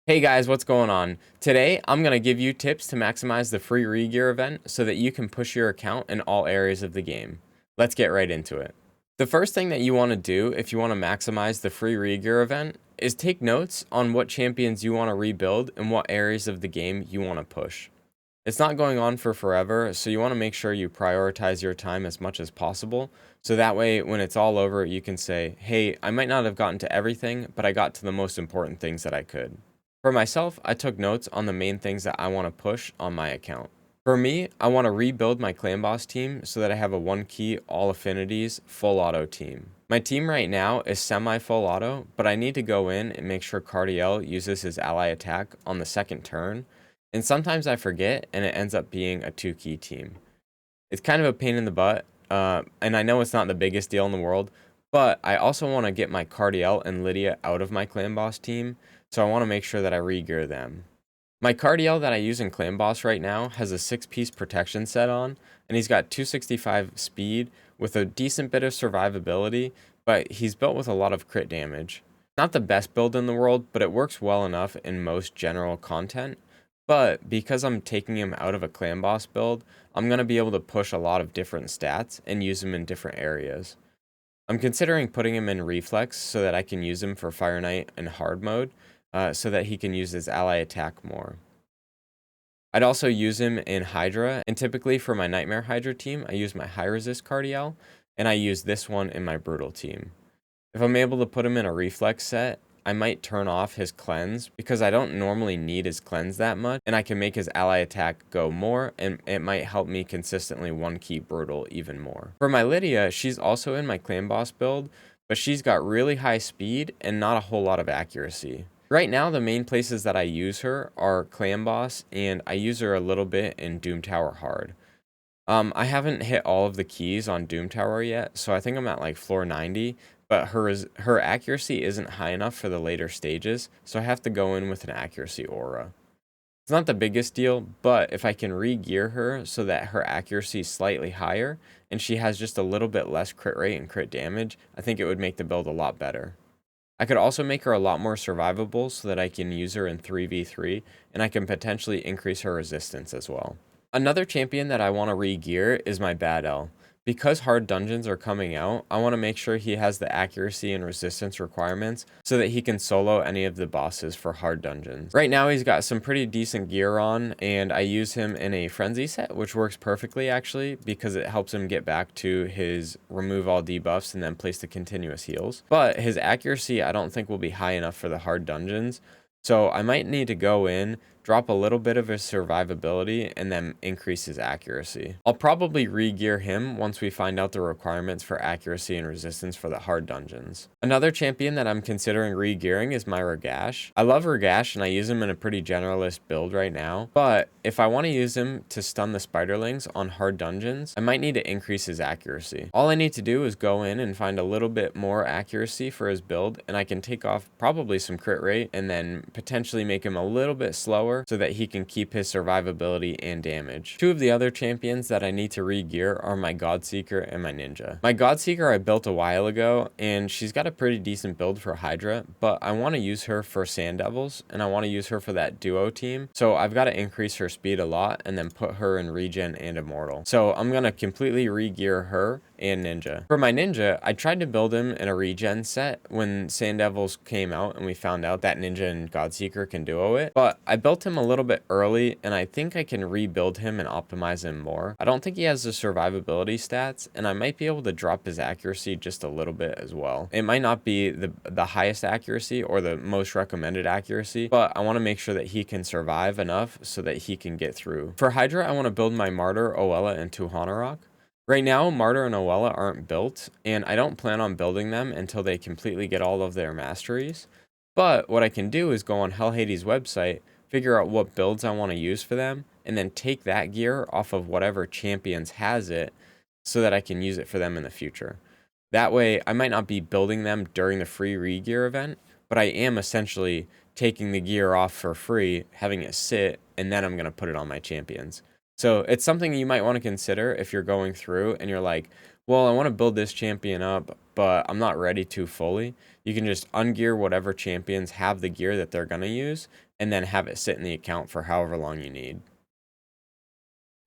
Hey guys, what's going on? Today, I'm going to give you tips to maximize the free re-gear event so that you can push your account in all areas of the game. Let's get right into it. The first thing that you want to do if you want to maximize the free re-gear event is take notes on what champions you want to rebuild and what areas of the game you want to push. It's not going on for forever, so you want to make sure you prioritize your time as much as possible, so that way when it's all over, you can say, hey, I might not have gotten to everything, but I got to the most important things that I could. For myself, I took notes on the main things that I want to push on my account. For me, I want to rebuild my clan boss team so that I have a 1-key, all affinities, full auto team. My team right now is semi-full auto, but I need to go in and make sure Cardiel uses his ally attack on the second turn, and sometimes I forget and it ends up being a 2-key team. It's kind of a pain in the butt, and I know it's not the biggest deal in the world, but I also want to get my Cardiel and Lydia out of my clan boss team, so I want to make sure that I re-gear them. My Cardiel that I use in clan boss right now has a 6-piece protection set on, and he's got 265 speed with a decent bit of survivability, but he's built with a lot of crit damage. Not the best build in the world, but it works well enough in most general content. But because I'm taking him out of a clan boss build, I'm going to be able to push a lot of different stats and use him in different areas. I'm considering putting him in reflex so that I can use him for Fire Knight and hard mode, so that he can use his ally attack more. I'd also use him in Hydra, and typically for my Nightmare Hydra team, I use my high resist Cardiel, and I use this one in my Brutal team. If I'm able to put him in a reflex set, I might turn off his cleanse because I don't normally need his cleanse that much, and I can make his ally attack go more, and it might help me consistently 1-key Brutal even more. For my Lydia, she's also in my clan boss build, but she's got really high speed and not a whole lot of accuracy. Right now, the main places that I use her are clan boss, and I use her a little bit in Doom Tower hard. I haven't hit all of the keys on Doom Tower yet, so I think I'm at like floor 90, but her accuracy isn't high enough for the later stages, so I have to go in with an accuracy aura. It's not the biggest deal, but if I can re-gear her so that her accuracy is slightly higher, and she has just a little bit less crit rate and crit damage, I think it would make the build a lot better. I could also make her a lot more survivable so that I can use her in 3v3, and I can potentially increase her resistance as well. Another champion that I want to re-gear is my Bad L. Because hard dungeons are coming out, I want to make sure he has the accuracy and resistance requirements so that he can solo any of the bosses for hard dungeons. Right now he's got some pretty decent gear on, and I use him in a frenzy set, which works perfectly actually because it helps him get back to his remove all debuffs and then place the continuous heals. But his accuracy I don't think will be high enough for the hard dungeons, so I might need to go in, drop a little bit of his survivability, and then increase his accuracy. I'll probably re-gear him once we find out the requirements for accuracy and resistance for the hard dungeons. Another champion that I'm considering re-gearing is my Ragash. I love Ragash and I use him in a pretty generalist build right now, but if I want to use him to stun the spiderlings on hard dungeons, I might need to increase his accuracy. All I need to do is go in and find a little bit more accuracy for his build, and I can take off probably some crit rate and then potentially make him a little bit slower so that he can keep his survivability and damage. Two of the other champions that I need to re-gear are my Godseeker and my Ninja. My Godseeker I built a while ago, and she's got a pretty decent build for Hydra, but I want to use her for Sand Devils, and I want to use her for that duo team, so I've got to increase her speed a lot and then put her in Regen and Immortal. So I'm going to completely re-gear her and Ninja. For my Ninja, I tried to build him in a regen set when Sand Devils came out and we found out that Ninja and Godseeker can duo it, but I built him a little bit early and I think I can rebuild him and optimize him more. I don't think he has the survivability stats, and I might be able to drop his accuracy just a little bit as well. It might not be the highest accuracy or the most recommended accuracy, but I want to make sure that he can survive enough so that he can get through. For Hydra, I want to build my Martyr, Oella, and Tuhanarok. Right now, Martyr and Oella aren't built, and I don't plan on building them until they completely get all of their masteries. But what I can do is go on Hell Hades' website, figure out what builds I want to use for them, and then take that gear off of whatever champions has it so that I can use it for them in the future. That way, I might not be building them during the free re-gear event, but I am essentially taking the gear off for free, having it sit, and then I'm going to put it on my champions. So it's something you might want to consider if you're going through and you're like, well, I want to build this champion up, but I'm not ready to fully. You can just ungear whatever champions have the gear that they're going to use, and then have it sit in the account for however long you need.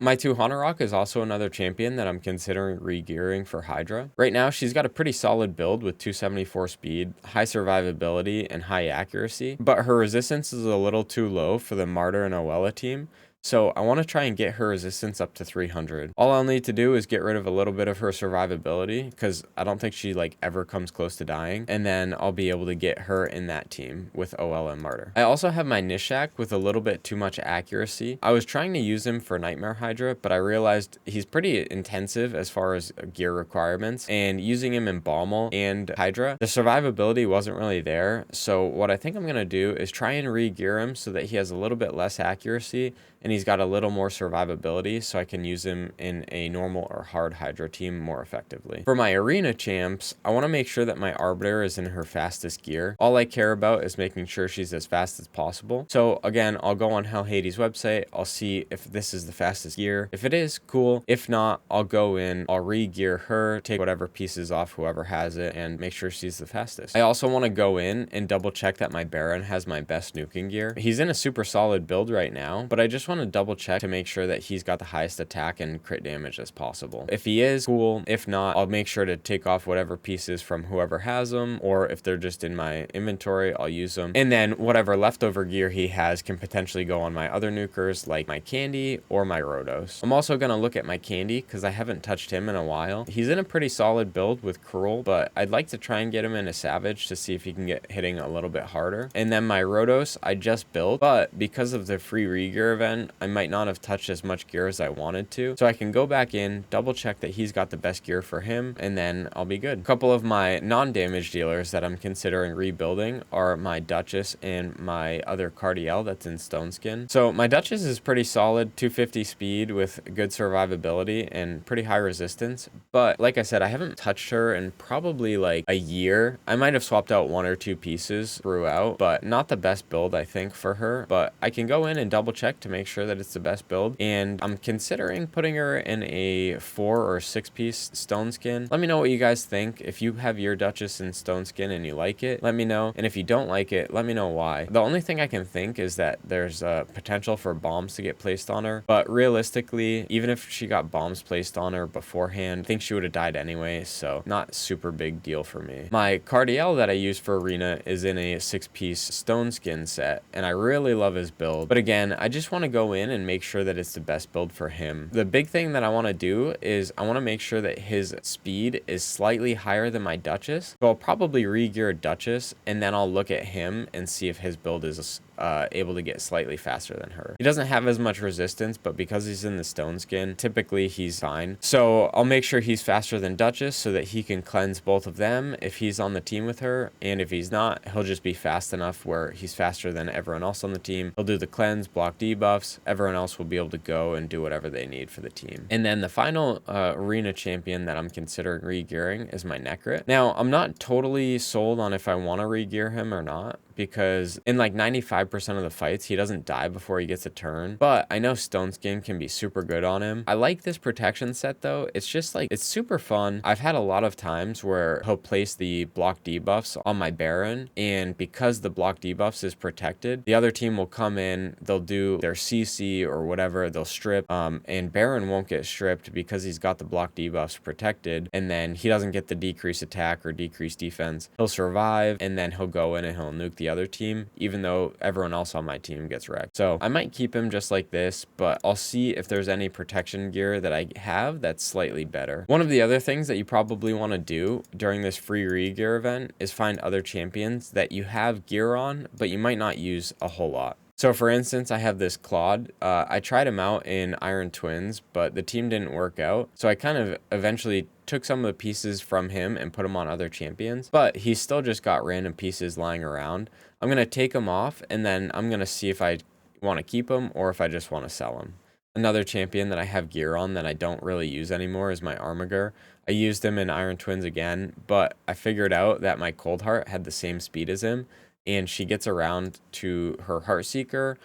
My 2 Hanorok is also another champion that I'm considering re-gearing for Hydra. Right now, she's got a pretty solid build with 274 speed, high survivability, and high accuracy, but her resistance is a little too low for the Martyr and Oella team, so I want to try and get her resistance up to 300. All I'll need to do is get rid of a little bit of her survivability, because I don't think she like ever comes close to dying, and then I'll be able to get her in that team with Oella and Martyr. I also have my Nishak with a little bit too much accuracy. I was trying to use him for Nightmare Hydra, but I realized he's pretty intensive as far as gear requirements, and using him in Baumel and Hydra, the survivability wasn't really there. So what I think I'm going to do is try and re-gear him so that he has a little bit less accuracy and he's got a little more survivability, so I can use him in a normal or hard Hydra team more effectively. For my arena champs, I want to make sure that my Arbiter is in her fastest gear. All I care about is making sure she's as fast as possible. So again, I'll go on Hell Hades' website, I'll see if this is the fastest gear. If it is, cool. If not, I'll go in, I'll re-gear her, take whatever pieces off whoever has it, and make sure she's the fastest. I also want to go in and double check that my Baron has my best nuking gear. He's in a super solid build right now, but I just want to double check to make sure that he's got the highest attack and crit damage as possible. If he is, cool. If not, I'll make sure to take off whatever pieces from whoever has them, or if they're just in my inventory, I'll use them. And then whatever leftover gear he has can potentially go on my other nukers, like my Candy or my Rotos. I'm also going to look at my Candy because I haven't touched him in a while. He's in a pretty solid build with Cruel, but I'd like to try and get him in a Savage to see if he can get hitting a little bit harder. And then my Rotos, I just built, but because of the free re-gear event, I might not have touched as much gear as I wanted to. So I can go back in, double check that he's got the best gear for him, and then I'll be good. A couple of my non-damage dealers that I'm considering rebuilding are my Duchess and my other Cardiel that's in Stone Skin. So my Duchess is pretty solid, 250 speed with good survivability and pretty high resistance. But like I said, I haven't touched her in probably like a year. I might have swapped out 1 or 2 pieces throughout, but not the best build I think for her. But I can go in and double check to make sure that it's the best build, and I'm considering putting her in a 4 or 6 piece Stone Skin. Let me know what you guys think. If you have your Duchess in Stone Skin and you like it, let me know, and if you don't like it, let me know why. The only thing I can think is that there's a potential for bombs to get placed on her, but realistically, even if she got bombs placed on her beforehand, I think she would have died anyway, so not super big deal for me. My Cardiel that I use for arena is in a 6-piece Stone Skin set, and I really love his build, but again, I just want to go in and make sure that it's the best build for him. The big thing that I want to do is I want to make sure that his speed is slightly higher than my Duchess, so I'll probably re-gear Duchess, and then I'll look at him and see if his build is able to get slightly faster than her. He doesn't have as much resistance, but because he's in the Stone Skin, typically he's fine. So I'll make sure he's faster than Duchess so that he can cleanse both of them if he's on the team with her, and if he's not, he'll just be fast enough where he's faster than everyone else on the team. He'll do the cleanse, block debuffs, everyone else will be able to go and do whatever they need for the team. And then the final arena champion that I'm considering re-gearing is my Necrit. Now, I'm not totally sold on if I want to re-gear him or not, because in like 95% of the fights, he doesn't die before he gets a turn. But I know Stone Skin can be super good on him. I like this protection set though. It's just like, it's super fun. I've had a lot of times where he'll place the block debuffs on my Baron, and because the block debuffs is protected, the other team will come in, they'll do their CC or whatever, they'll strip, and Baron won't get stripped because he's got the block debuffs protected, and then he doesn't get the decreased attack or decreased defense. He'll survive, and then he'll go in and he'll nuke the other team, even though everyone else on my team gets wrecked. So I might keep him just like this, but I'll see if there's any protection gear that I have that's slightly better. One of the other things that you probably want to do during this free re-gear event is find other champions that you have gear on, but you might not use a whole lot. So for instance, I have this Claude. I tried him out in Iron Twins, but the team didn't work out. So I kind of eventually took some of the pieces from him and put them on other champions, but he still just got random pieces lying around. I'm going to take him off, and then I'm going to see if I want to keep him or if I just want to sell him. Another champion that I have gear on that I don't really use anymore is my Armiger. I used him in Iron Twins again, but I figured out that my Coldheart had the same speed as him, and she gets around to her Heartseeker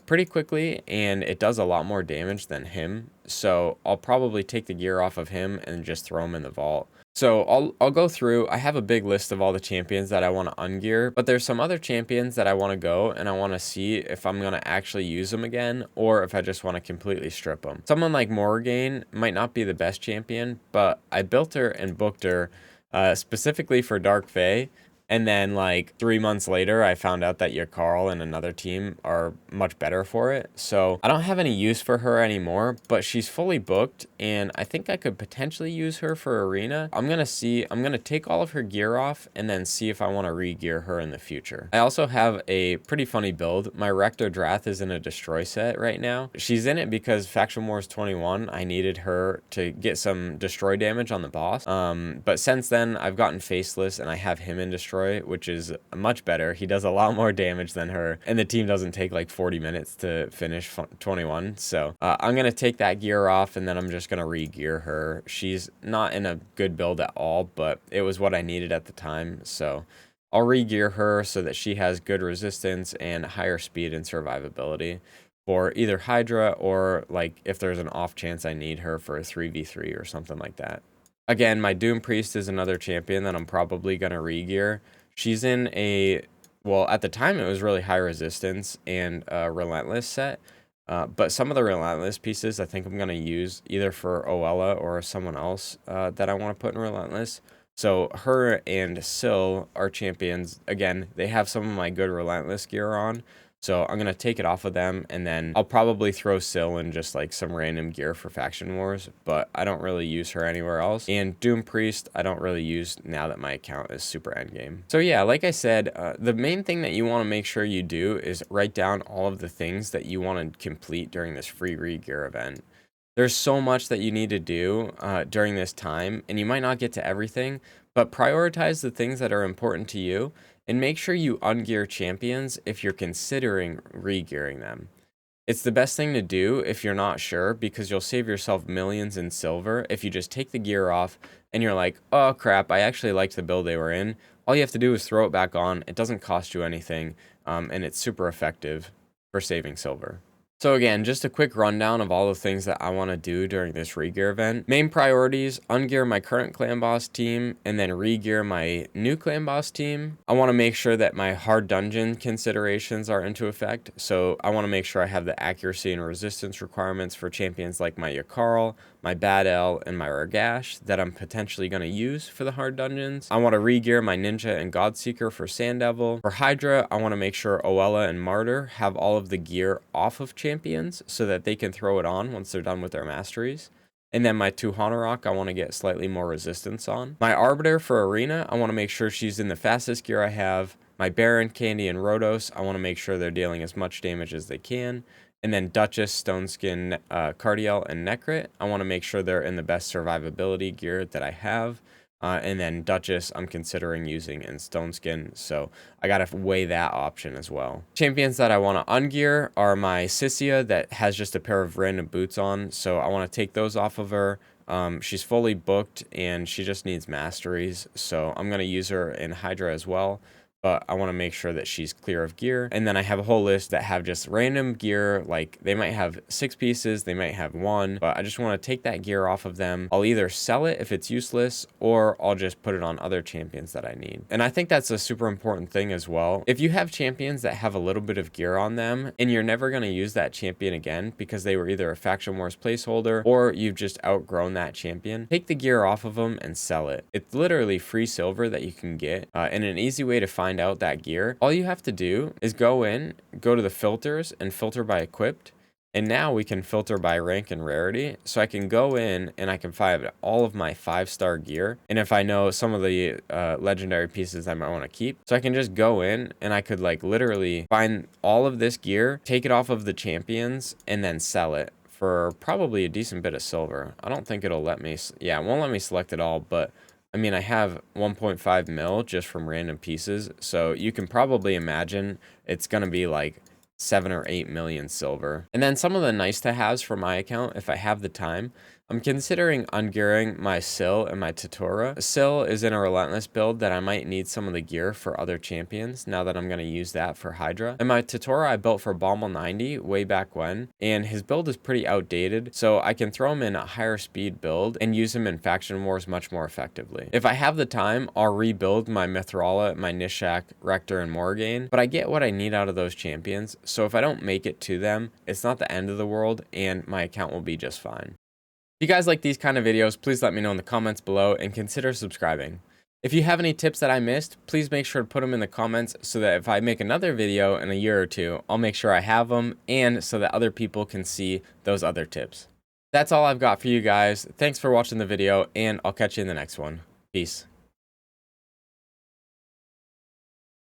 pretty quickly, and it does a lot more damage than him. So I'll probably take the gear off of him and just throw him in the vault. So I'll go through. I have a big list of all the champions that I want to ungear, but there's some other champions that I want to go and I want to see if I'm going to actually use them again or if I just want to completely strip them. Someone like Morrigan might not be the best champion, but I built her and booked her specifically for Dark Fae. And then, like, 3 months later, I found out that Carl and another team are much better for it. So I don't have any use for her anymore, but she's fully booked, and I think I could potentially use her for Arena. I'm going to take all of her gear off and then see if I want to re-gear her in the future. I also have a pretty funny build. My Rector Drath is in a Destroy set right now. She's in it because Faction Wars 21, I needed her to get some Destroy damage on the boss. But since then, I've gotten Faceless, and I have him in Destroy, which is much better. He does a lot more damage than her, and the team doesn't take like 40 minutes to finish 21. So I'm gonna take that gear off, and then I'm just gonna re-gear her. She's not in a good build at all, but it was what I needed at the time, so I'll re-gear her so that she has good resistance and higher speed and survivability for either Hydra or, like, if there's an off chance I need her for a 3v3 or something like that. Again, my Doom Priest is another champion that I'm probably going to re-gear. She's in a, well, at the time it was really high resistance and Relentless set. But some of the Relentless pieces I think I'm going to use either for Oella or someone else that I want to put in Relentless. So her and Syl are champions. Again, they have some of my good Relentless gear on. So I'm going to take it off of them, and then I'll probably throw Syl in just like some random gear for Faction Wars, but I don't really use her anywhere else. And Doom Priest, I don't really use now that my account is super endgame. So yeah, like I said, the main thing that you want to make sure you do is write down all of the things that you want to complete during this free re-gear event. There's so much that you need to do during this time, and you might not get to everything, but prioritize the things that are important to you, and make sure you ungear champions if you're considering re-gearing them. It's the best thing to do if you're not sure, because you'll save yourself millions in silver if you just take the gear off and you're like, oh crap, I actually liked the build they were in. All you have to do is throw it back on. It doesn't cost you anything, and it's super effective for saving silver. So again, just a quick rundown of all the things that I want to do during this re-gear event. Main priorities: ungear my current clan boss team and then re-gear my new clan boss team. I want to make sure that my hard dungeon considerations are into effect. So I want to make sure I have the accuracy and resistance requirements for champions like my Yakarl, my Bad L, and my Ragash that I'm potentially going to use for the hard dungeons. I want to re-gear my Ninja and Godseeker for Sand Devil. For Hydra, I want to make sure Oella and Martyr have all of the gear off of champions so that they can throw it on once they're done with their masteries. And then my Tuhanarok, I want to get slightly more resistance on. My Arbiter for Arena, I want to make sure she's in the fastest gear I have. My Baron, Candy, and Rhodos, I want to make sure they're dealing as much damage as they can. And then Duchess, Stoneskin, Cardiel, and Necrit, I want to make sure they're in the best survivability gear that I have. And then Duchess, I'm considering using in Stoneskin, so I gotta weigh that option as well. Champions that I want to ungear are my Sissia that has just a pair of random boots on, so I want to take those off of her. She's fully booked and she just needs masteries, so I'm gonna use her in Hydra as well. But I want to make sure that she's clear of gear. And then I have a whole list that have just random gear, like they might have 6 pieces, they might have 1, but I just want to take that gear off of them. I'll either sell it if it's useless, or I'll just put it on other champions that I need. And I think that's a super important thing as well. If you have champions that have a little bit of gear on them, and you're never going to use that champion again because they were either a Faction Wars placeholder, or you've just outgrown that champion, take the gear off of them and sell it. It's literally free silver that you can get, and an easy way to find out that gear. All you have to do is go to the filters and filter by equipped, and now we can filter by rank and rarity. So I can go in and I can find all of my 5-star gear, and if I know some of the legendary pieces I might want to keep, so I can just go in and I could like literally find all of this gear, take it off of the champions, and then sell it for probably a decent bit of silver. I don't think it'll let me, yeah, it won't let me select it all, but I mean, I have 1.5 mil just from random pieces, so you can probably imagine it's going to be like 7 or 8 million silver. And then some of the nice to haves for my account, if I have the time, I'm considering ungearing my Syl and my Tatora. Syl is in a Relentless build that I might need some of the gear for other champions now that I'm going to use that for Hydra. And my Tatora I built for Bommel 90 way back when, and his build is pretty outdated, so I can throw him in a higher speed build and use him in faction wars much more effectively. If I have the time, I'll rebuild my Mithrala, my Nishak, Rector, and Morgaine, but I get what I need out of those champions, so if I don't make it to them, it's not the end of the world, and my account will be just fine. If you guys like these kind of videos, please let me know in the comments below and consider subscribing. If you have any tips that I missed, please make sure to put them in the comments so that if I make another video in a year or two, I'll make sure I have them and so that other people can see those other tips. That's all I've got for you guys. Thanks for watching the video, and I'll catch you in the next one. Peace.